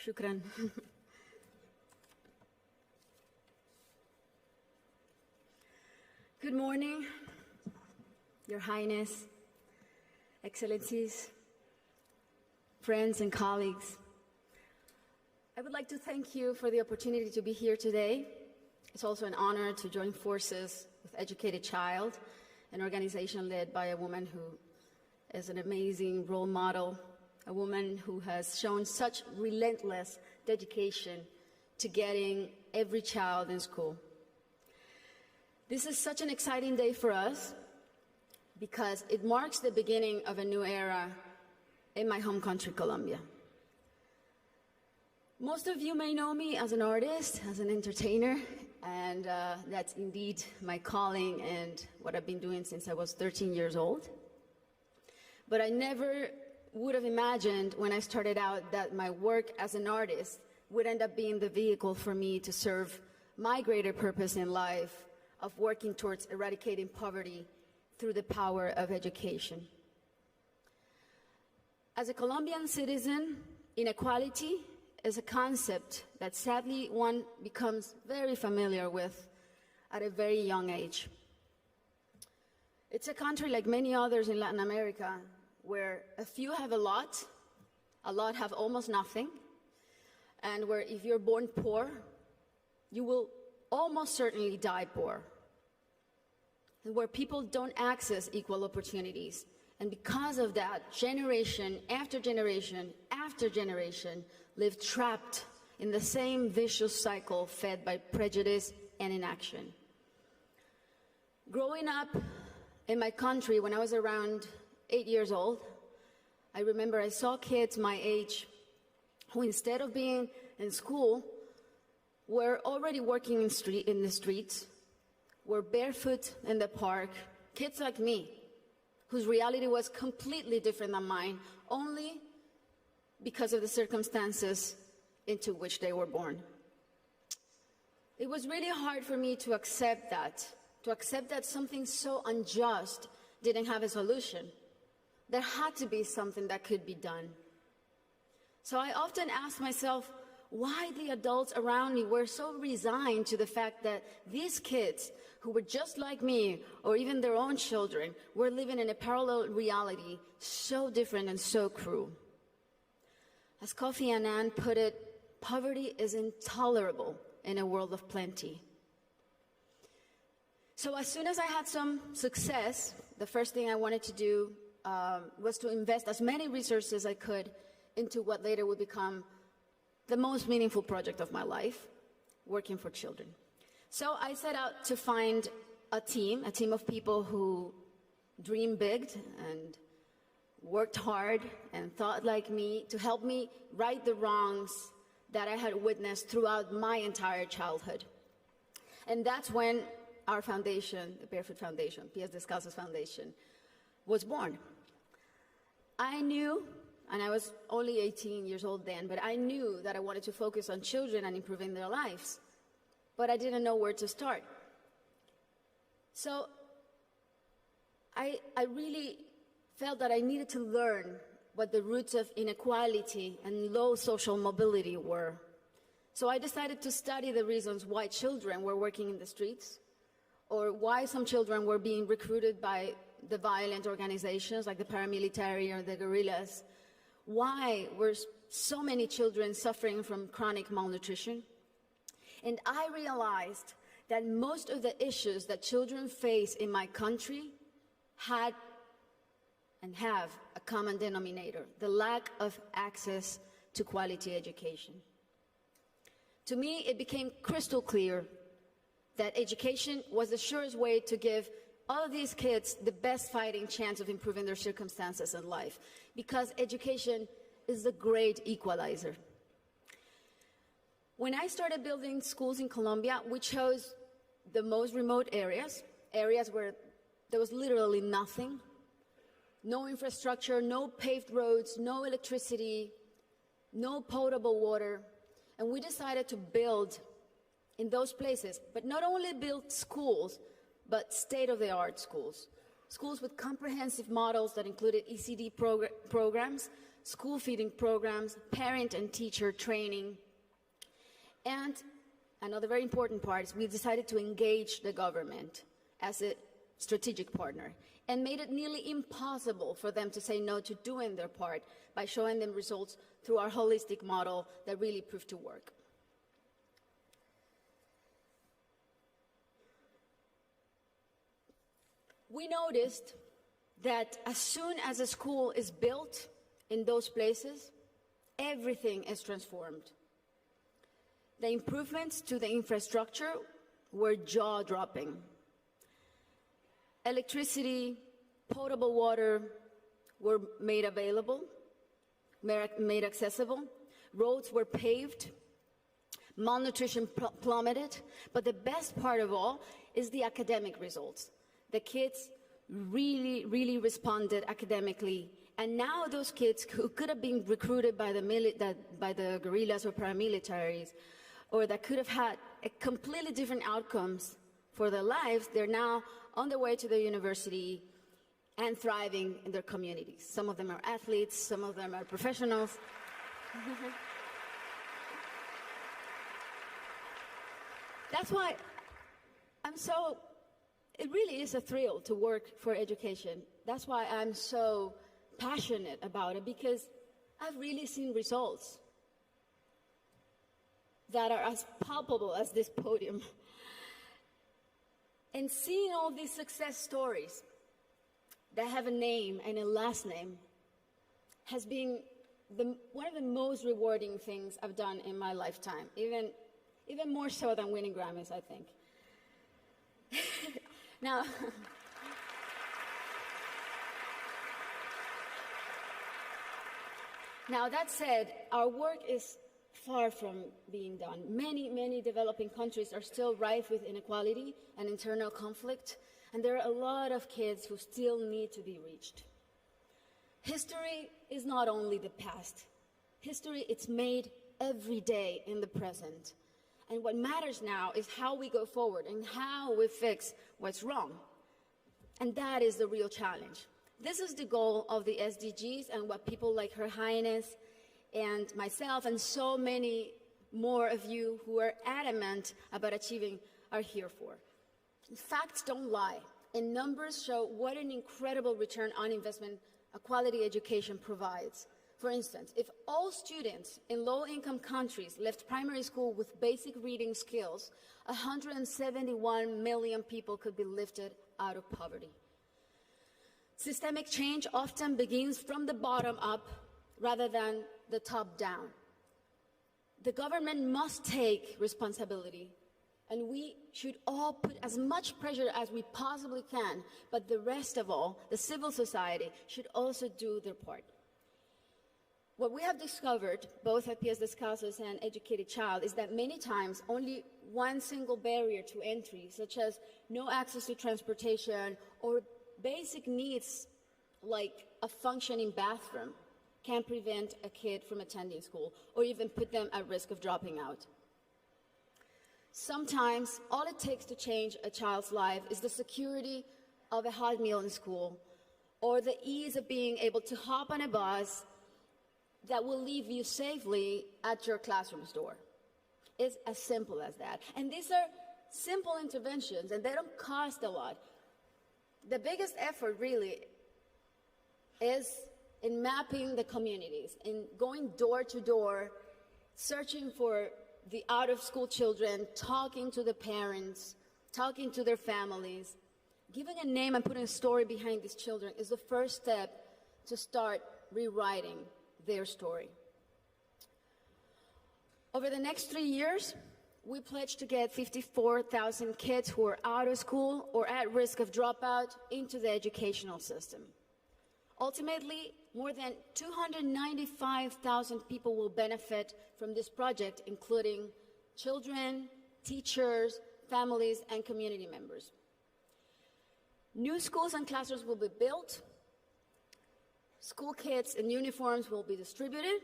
Shukran. Good morning, Your Highness, Excellencies, friends and colleagues. I would like to thank you for the opportunity to be here today. It's also an honor to join forces with Educated Child, an organization led by a woman who is an amazing role model, a woman who has shown such relentless dedication to getting every child in school. This is such an exciting day for us because it marks the beginning of a new era in my home country, Colombia. Most of you may know me as an artist, as an entertainer, and that's indeed my calling and what I've been doing since I was 13 years old. But I never would have imagined when I started out that my work as an artist would end up being the vehicle for me to serve my greater purpose in life of working towards eradicating poverty through the power of education. As a Colombian citizen, inequality is a concept that sadly one becomes very familiar with at a very young age. It's a country like many others in Latin America where a few have a lot have almost nothing, and where if you're born poor, you will almost certainly die poor, and where people don't access equal opportunities. And because of that, generation after generation after generation live trapped in the same vicious cycle fed by prejudice and inaction. Growing up in my country when I was around 8 years old, I remember I saw kids my age who, instead of being in school, were already working in the streets, were barefoot in the park, kids like me, whose reality was completely different than mine, only because of the circumstances into which they were born. It was really hard for me to accept that something so unjust didn't have a solution. There had to be something that could be done. So I often asked myself why the adults around me were so resigned to the fact that these kids, who were just like me, or even their own children, were living in a parallel reality so different and so cruel. As Kofi Annan put it, poverty is intolerable in a world of plenty. So as soon as I had some success, the first thing I wanted to do was to invest as many resources as I could into what later would become the most meaningful project of my life, working for children. So I set out to find a team of people who dream big and worked hard and thought like me to help me right the wrongs that I had witnessed throughout my entire childhood. And that's when our foundation, the Barefoot Foundation, Pies Descalzos Foundation, was born. I knew, and I was only 18 years old then, but I knew that I wanted to focus on children and improving their lives, but I didn't know where to start. So I really felt that I needed to learn what the roots of inequality and low social mobility were. So I decided to study the reasons why children were working in the streets, or why some children were being recruited by the violent organizations like the paramilitary or the guerrillas. Why were so many children suffering from chronic malnutrition? And I realized that most of the issues that children face in my country had and have a common denominator: the lack of access to quality education. To me, it became crystal clear that education was the surest way to give all of these kids the best fighting chance of improving their circumstances in life, because education is the great equalizer. When I started building schools in Colombia, we chose the most remote areas where there was literally nothing, no infrastructure, no paved roads, no electricity, no potable water. And we decided to build in those places, but not only build schools, but state-of-the-art schools schools with comprehensive models that included ECD programs, school feeding programs, parent and teacher training. And another very important part is we decided to engage the government as a strategic partner and made it nearly impossible for them to say no to doing their part by showing them results through our holistic model that really proved to work. We noticed that as soon as a school is built in those places, everything is transformed. The improvements to the infrastructure were jaw-dropping. Electricity, potable water were made available, made accessible. Roads were paved. Malnutrition plummeted. But the best part of all is the academic results. The kids really responded academically. And now those kids who could have been recruited by the guerrillas or paramilitaries, or that could have had a completely different outcomes for their lives, they're now on their way to the university and thriving in their communities. Some of them are athletes, some of them are professionals. That's why it really is a thrill to work for education. That's why I'm so passionate about it, because I've really seen results that are as palpable as this podium. And seeing all these success stories that have a name and a last name has been one of the most rewarding things I've done in my lifetime, even more so than winning Grammys, I think. Now, that said, our work is far from being done. Many developing countries are still rife with inequality and internal conflict, and there are a lot of kids who still need to be reached. History is not only the past. History, it's made every day in the present. And what matters now is how we go forward and how we fix what's wrong. And that is the real challenge. This is the goal of the SDGs and what people like Her Highness and myself and so many more of you who are adamant about achieving are here for. Facts don't lie, and numbers show what an incredible return on investment a quality education provides. For instance, if all students in low-income countries left primary school with basic reading skills, 171 million people could be lifted out of poverty. Systemic change often begins from the bottom up rather than the top down. The government must take responsibility, and we should all put as much pressure as we possibly can, but the rest of all, the civil society, should also do their part. What we have discovered, both at Pies Descalzos and Educated Child, is that many times only one single barrier to entry, such as no access to transportation or basic needs like a functioning bathroom, can prevent a kid from attending school or even put them at risk of dropping out. Sometimes all it takes to change a child's life is the security of a hot meal in school or the ease of being able to hop on a bus that will leave you safely at your classroom's door. It's as simple as that. And these are simple interventions, and they don't cost a lot. The biggest effort really is in mapping the communities, in going door to door, searching for the out-of-school children, talking to the parents, talking to their families. Giving a name and putting a story behind these children is the first step to start rewriting their story. Over the next 3 years, we pledge to get 54,000 kids who are out of school or at risk of dropout into the educational system. Ultimately, more than 295,000 people will benefit from this project, including children, teachers, families, and community members. New schools and classrooms will be built. School kits and uniforms will be distributed.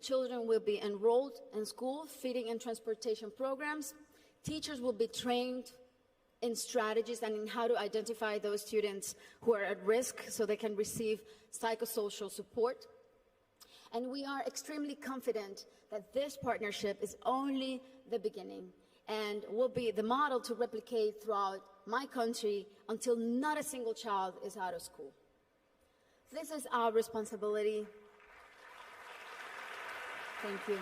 Children will be enrolled in school, feeding and transportation programs. Teachers will be trained in strategies and in how to identify those students who are at risk so they can receive psychosocial support. And we are extremely confident that this partnership is only the beginning and will be the model to replicate throughout my country until not a single child is out of school. This is our responsibility. Thank you.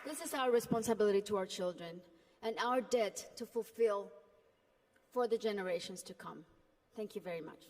This is our responsibility to our children and our debt to fulfill for the generations to come. Thank you very much.